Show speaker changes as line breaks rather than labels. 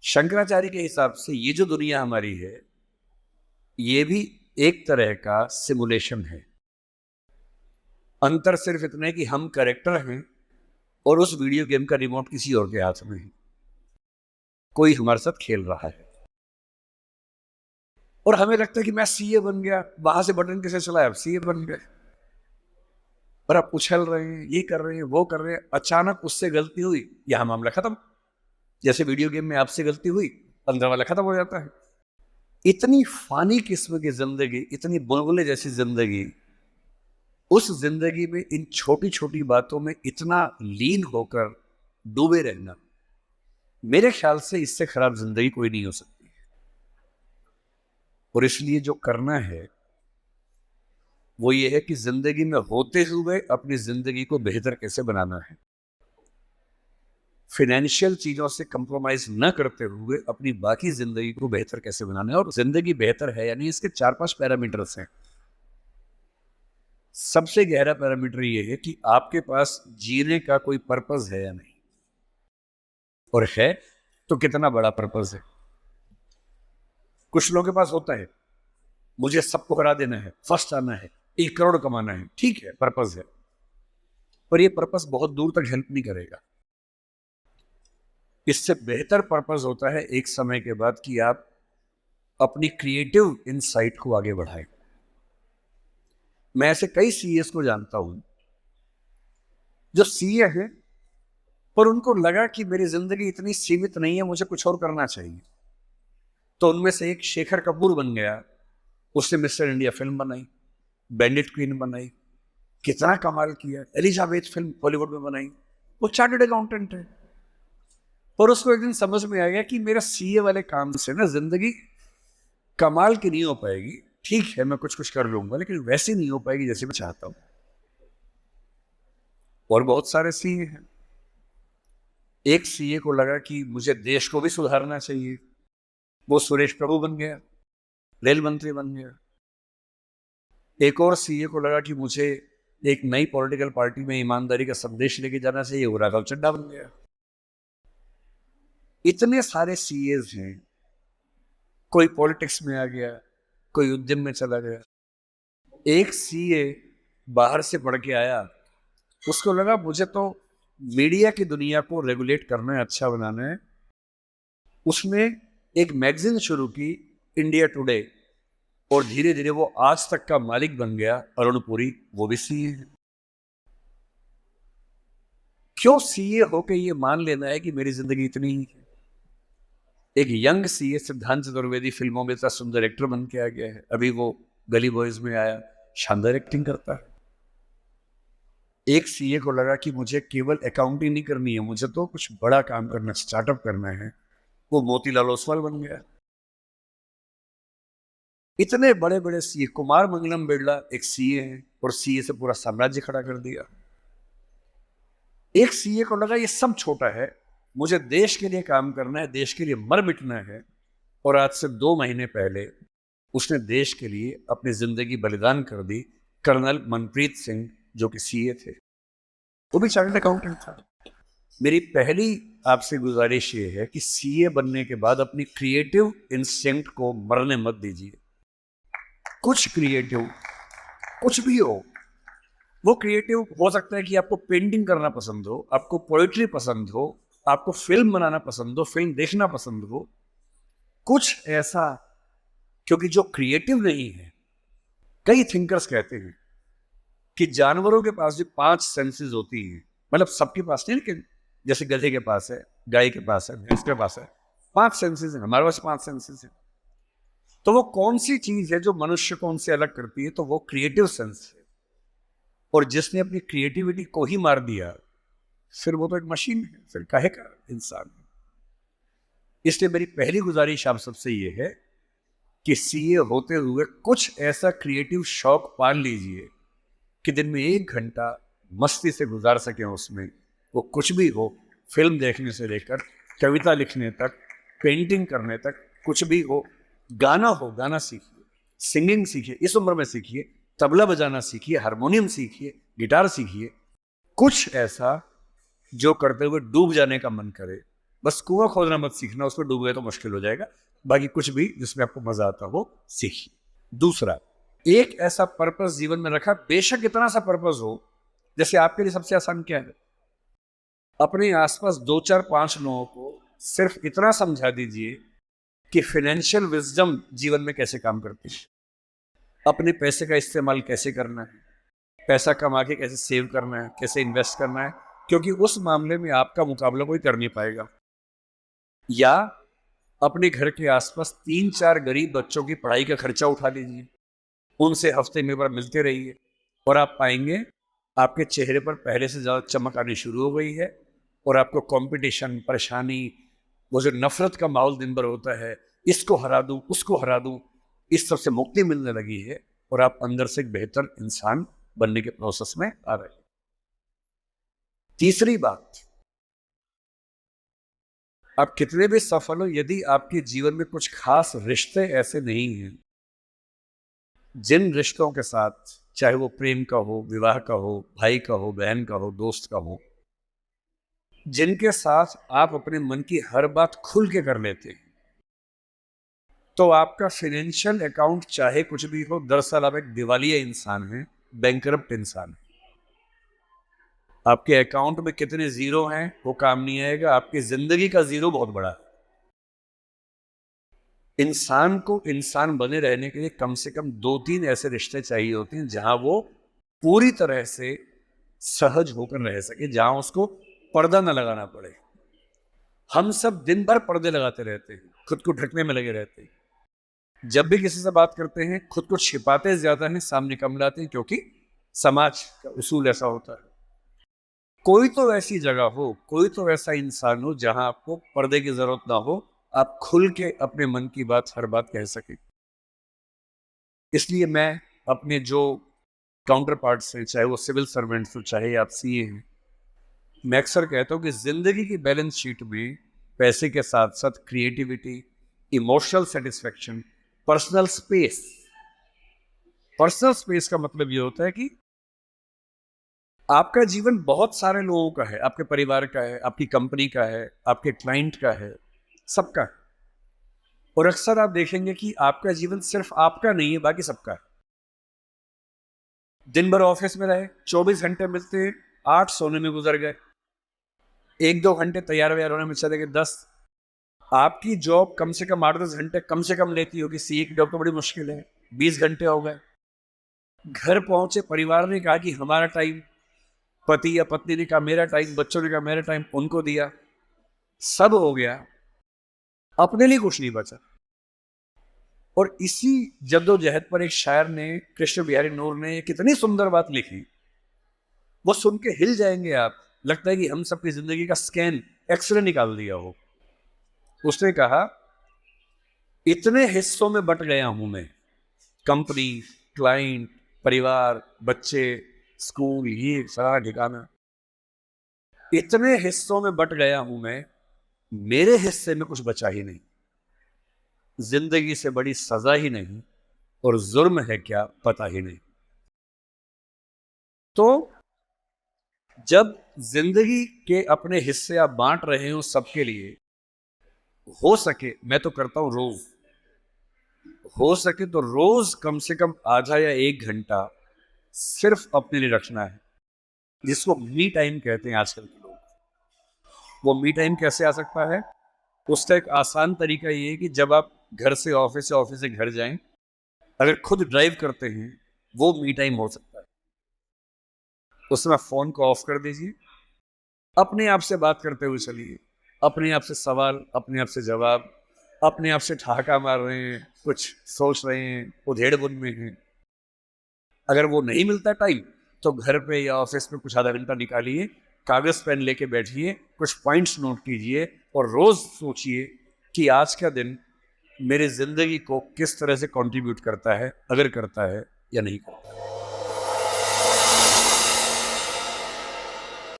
शंकराचार्य के हिसाब से ये जो दुनिया हमारी है, ये भी एक तरह का सिमुलेशन है। अंतर सिर्फ इतना है कि हम कैरेक्टर हैं और उस वीडियो गेम का रिमोट किसी और के हाथ में है। कोई हमारे साथ खेल रहा है और हमें लगता है कि मैं सीए बन गया, वहां से बटन कैसे चलाया, अब सीए बन गए। और आप उछल रहे हैं, ये कर रहे हैं, वो कर रहे हैं, अचानक उससे गलती हुई, यहां मामला खत्म। जैसे वीडियो गेम में आपसे गलती हुई, 15 वाला खत्म हो जाता है। इतनी फानी किस्म की जिंदगी, इतनी बुलबुले जैसी जिंदगी, उस जिंदगी में इन छोटी छोटी बातों में इतना लीन होकर डूबे रहना, मेरे ख्याल से इससे खराब जिंदगी कोई नहीं हो सकती। और इसलिए जो करना है वो ये है कि जिंदगी में होते हुए अपनी जिंदगी को बेहतर कैसे बनाना है। फाइनेंशियल चीजों से कंप्रोमाइज न करते हुए अपनी बाकी जिंदगी को बेहतर कैसे बनाना है। और जिंदगी बेहतर है यानी इसके 4-5 पैरामीटर्स हैं। सबसे गहरा पैरामीटर ये है कि आपके पास जीने का कोई पर्पस है या नहीं, और है तो कितना बड़ा पर्पस है। कुछ लोगों के पास होता है, मुझे सबको हरा देना है, फर्स्ट आना है, 1 करोड़ कमाना है, ठीक है, पर्पस है, पर ये पर्पस बहुत दूर तक हेल्प नहीं करेगा। इससे बेहतर पर्पस होता है एक समय के बाद कि आप अपनी क्रिएटिव इनसाइट को आगे बढ़ाएं। मैं ऐसे कई सीएस को जानता हूं जो सीए हैं, पर उनको लगा कि मेरी जिंदगी इतनी सीमित नहीं है, मुझे कुछ और करना चाहिए। तो उनमें से एक शेखर कपूर बन गया। उसने मिस्टर इंडिया फिल्म बनाई, बैंडिट क्वीन बनाई, कितना कमाल किया। एलिजाबेथ फिल्म बॉलीवुड में बनाई। वो चार्टर्ड अकाउंटेंट है, पर उसको एक दिन समझ में आ गया कि मेरा सीए वाले काम से ना जिंदगी कमाल की नहीं हो पाएगी। ठीक है, मैं कुछ कुछ कर लूंगा, लेकिन वैसी नहीं हो पाएगी जैसे मैं चाहता हूं। और बहुत सारे सीए हैं। एक सीए को लगा कि मुझे देश को भी सुधारना चाहिए, वो सुरेश प्रभु बन गया, रेल मंत्री बन गया। एक और सीए को लगा कि मुझे एक नई पॉलिटिकल पार्टी में ईमानदारी का संदेश लेके जाना चाहिए, वो राघव चड्ढा बन गया। इतने सारे सीएस हैं। कोई पॉलिटिक्स में आ गया, कोई उद्यम में चला गया। एक सीए बाहर से पढ़ के आया, उसको लगा मुझे तो मीडिया की दुनिया को रेगुलेट करना है, अच्छा बनाना है। उसने एक मैगजीन शुरू की, इंडिया टुडे, और धीरे धीरे वो आज तक का मालिक बन गया। अरुण पुरी, वो भी सीए है। क्यों सीए होके ये मान लेना है कि मेरी जिंदगी इतनी ही है। एक यंग सीए सिद्धांत चतुर्वेदी फिल्मों में इतना सुंदर एक्टर बन के आ गया है। अभी वो गली बॉयज में आया, शानदार एक्टिंग करता है। एक सीए को लगा कि मुझे केवल अकाउंटिंग नहीं करनी है, मुझे तो कुछ बड़ा काम करना, स्टार्टअप करना है, वो मोतीलाल ओसवाल बन गया। इतने बड़े बड़े सीए, कुमार मंगलम बिरला एक सीए है और सीए से पूरा साम्राज्य खड़ा कर दिया। एक सीए को लगा ये सब छोटा है, मुझे देश के लिए काम करना है, देश के लिए मर मिटना है। और आज से 2 महीने पहले उसने देश के लिए अपनी जिंदगी बलिदान कर दी। कर्नल मनप्रीत सिंह, जो कि सीए थे, वो भी चार्टर्ड अकाउंटेंट था। मेरी पहली आपसे गुजारिश ये है कि सीए बनने के बाद अपनी क्रिएटिव इंस्टिंक्ट को मरने मत दीजिए। कुछ क्रिएटिव, कुछ भी हो, वो क्रिएटिव हो सकता है कि आपको पेंटिंग करना पसंद हो, आपको पोएट्री पसंद हो, आपको फिल्म बनाना पसंद हो, फिल्म देखना पसंद हो, कुछ ऐसा। क्योंकि जो क्रिएटिव नहीं है, कई थिंकर्स कहते हैं कि जानवरों के पास भी 5 सेंसेस होती हैं। मतलब सबके पास नहीं, लेकिन जैसे गधे के पास है, गाय के पास है, भैंस के पास है, 5 सेंसेस हैं। हमारे पास 5 सेंसेस हैं। तो वो कौन सी चीज है जो मनुष्य को उनसे अलग करती है? तो वो क्रिएटिव सेंस है। और जिसने अपनी क्रिएटिविटी को ही मार दिया, फिर वो तो एक मशीन है, फिर काहे का इंसान है। इसलिए मेरी पहली गुजारिश आप सबसे ये है कि सीए होते हुए कुछ ऐसा क्रिएटिव शौक पाल लीजिए कि दिन में 1 घंटा मस्ती से गुजार सकें उसमें। वो कुछ भी हो, फिल्म देखने से लेकर कविता लिखने तक, पेंटिंग करने तक, कुछ भी हो। गाना हो, गाना सीखिए, सिंगिंग सीखिए, इस उम्र में सीखिए, तबला बजाना सीखिए, हारमोनियम सीखिए, गिटार सीखिए। कुछ ऐसा जो करते हुए डूब जाने का मन करे, बस कुआं खोदना मत सीखना, उसमें डूब गए तो मुश्किल हो जाएगा। बाकी कुछ भी जिसमें आपको मजा आता हो सीखिए। दूसरा, एक ऐसा पर्पस जीवन में रखा, बेशक इतना सा पर्पस हो, जैसे आपके लिए सबसे आसान क्या है, अपने आसपास 2 4 5 लोगों को सिर्फ इतना समझा दीजिए कि फाइनेंशियल विजडम जीवन में कैसे काम करती है, अपने पैसे का इस्तेमाल कैसे करना है, पैसा कमा के कैसे सेव करना है, कैसे इन्वेस्ट करना है, क्योंकि उस मामले में आपका मुकाबला कोई कर नहीं पाएगा। या अपने घर के आसपास 3 4 गरीब बच्चों की पढ़ाई का खर्चा उठा लीजिए, उनसे हफ्ते में बार मिलते रहिए, और आप पाएंगे आपके चेहरे पर पहले से ज़्यादा चमक आनी शुरू हो गई है, और आपको कंपटीशन, परेशानी, वो जो नफरत का माहौल दिन भर होता है, इसको हरा दूं, उसको हरा दूं, इस सब से मुक्ति मिलने लगी है, और आप अंदर से एक बेहतर इंसान बनने के प्रोसेस में आ रहे हैं। तीसरी बात, आप कितने भी सफल हो, यदि आपके जीवन में कुछ खास रिश्ते ऐसे नहीं हैं, जिन रिश्तों के साथ, चाहे वो प्रेम का हो, विवाह का हो, भाई का हो, बहन का हो, दोस्त का हो, जिनके साथ आप अपने मन की हर बात खुल के कर लेते हैं, तो आपका फाइनेंशियल अकाउंट चाहे कुछ भी हो, दरअसल आप एक दिवालिया इंसान हैं, बैंकरप्ट इंसान हैं। आपके अकाउंट में कितने जीरो हैं वो काम नहीं आएगा, आपकी जिंदगी का जीरो बहुत बड़ा है। इंसान को इंसान बने रहने के लिए कम से कम 2 3 ऐसे रिश्ते चाहिए होते हैं जहां वो पूरी तरह से सहज होकर रह सके, जहां उसको पर्दा न लगाना पड़े। हम सब दिन भर पर्दे लगाते रहते हैं, खुद को ढकने में लगे रहते हैं। जब भी किसी से बात करते हैं, खुद को छिपाते ज्यादा हैं, सामने कम लाते हैं, क्योंकि समाज का उसूल ऐसा होता है। कोई तो ऐसी जगह हो, कोई तो ऐसा इंसान हो जहां आपको पर्दे की जरूरत ना हो, आप खुल के अपने मन की बात, हर बात कह सके। इसलिए मैं अपने जो काउंटर पार्ट्स हैं, चाहे वो सिविल सर्वेंट्स हो, चाहे आप सीए हैं, मैं अक्सर कहता हूँ कि जिंदगी की बैलेंस शीट में पैसे के साथ साथ creativity, emotional satisfaction, personal space. Personal space का मतलब ये होता है कि आपका जीवन बहुत सारे लोगों का है, आपके परिवार का है, आपकी कंपनी का है, आपके क्लाइंट का है, सबका है। और अक्सर आप देखेंगे कि आपका जीवन सिर्फ आपका नहीं है, बाकी सबका है। दिन भर ऑफिस में रहे, 24 घंटे मिलते, 8 सोने में गुजर गए, 1 2 घंटे तैयार व्यार होने में चले गए 10। आपकी जॉब कम से कम 8 10 घंटे कम से कम लेती होगी, सीए की जॉब तो बड़ी मुश्किल है, 20 घंटे हो गए। घर पहुंचे, परिवार ने कहा कि हमारा टाइम, पति या पत्नी ने कहा मेरा टाइम, बच्चों ने कहा मेरा टाइम, उनको दिया, सब हो गया, अपने लिए कुछ नहीं बचा। और इसी जद्दोजहद पर एक शायर ने, कृष्ण बिहारी नूर ने, कितनी सुंदर बात लिखी, वो सुन के हिल जाएंगे आप। लगता है कि हम सबकी जिंदगी का स्कैन, एक्सरे निकाल दिया हो। उसने कहा, इतने हिस्सों में बट गया हूं मैं, कंपनी, क्लाइंट, परिवार, बच्चे, स्कूल, ये सारा ठिकाना, इतने हिस्सों में बट गया हूं मैं, मेरे हिस्से में कुछ बचा ही नहीं। जिंदगी से बड़ी सजा ही नहीं, और जुर्म है क्या पता ही नहीं। तो जब जिंदगी के अपने हिस्से आप बांट रहे हो सबके लिए, हो सके, मैं तो करता हूं रोज, हो सके तो रोज कम से कम आधा या 1 घंटा सिर्फ अपने लिए रखना है, जिसको मी टाइम कहते हैं आजकल के लोग। वो मी टाइम कैसे आ सकता है? उसका एक आसान तरीका ये है कि जब आप घर से ऑफिस से घर जाएं, अगर खुद ड्राइव करते हैं, वो मी टाइम हो सकता है। उसमें फोन को ऑफ कर दीजिए, अपने आप से बात करते हुए चलिए, अपने आप से सवाल, अपने आप से जवाब, अपने आप से ठहाका मार रहे हैं, कुछ सोच रहे हैं, उधेड़-बुन में हैं। अगर वो नहीं मिलता टाइम, तो घर पे या ऑफिस में कुछ आधा घंटा निकालिए, कागज पेन लेके बैठिए, कुछ पॉइंट्स नोट कीजिए, और रोज सोचिए कि आज का दिन मेरी जिंदगी को किस तरह से कंट्रीब्यूट करता है, अगर करता है या नहीं करता है।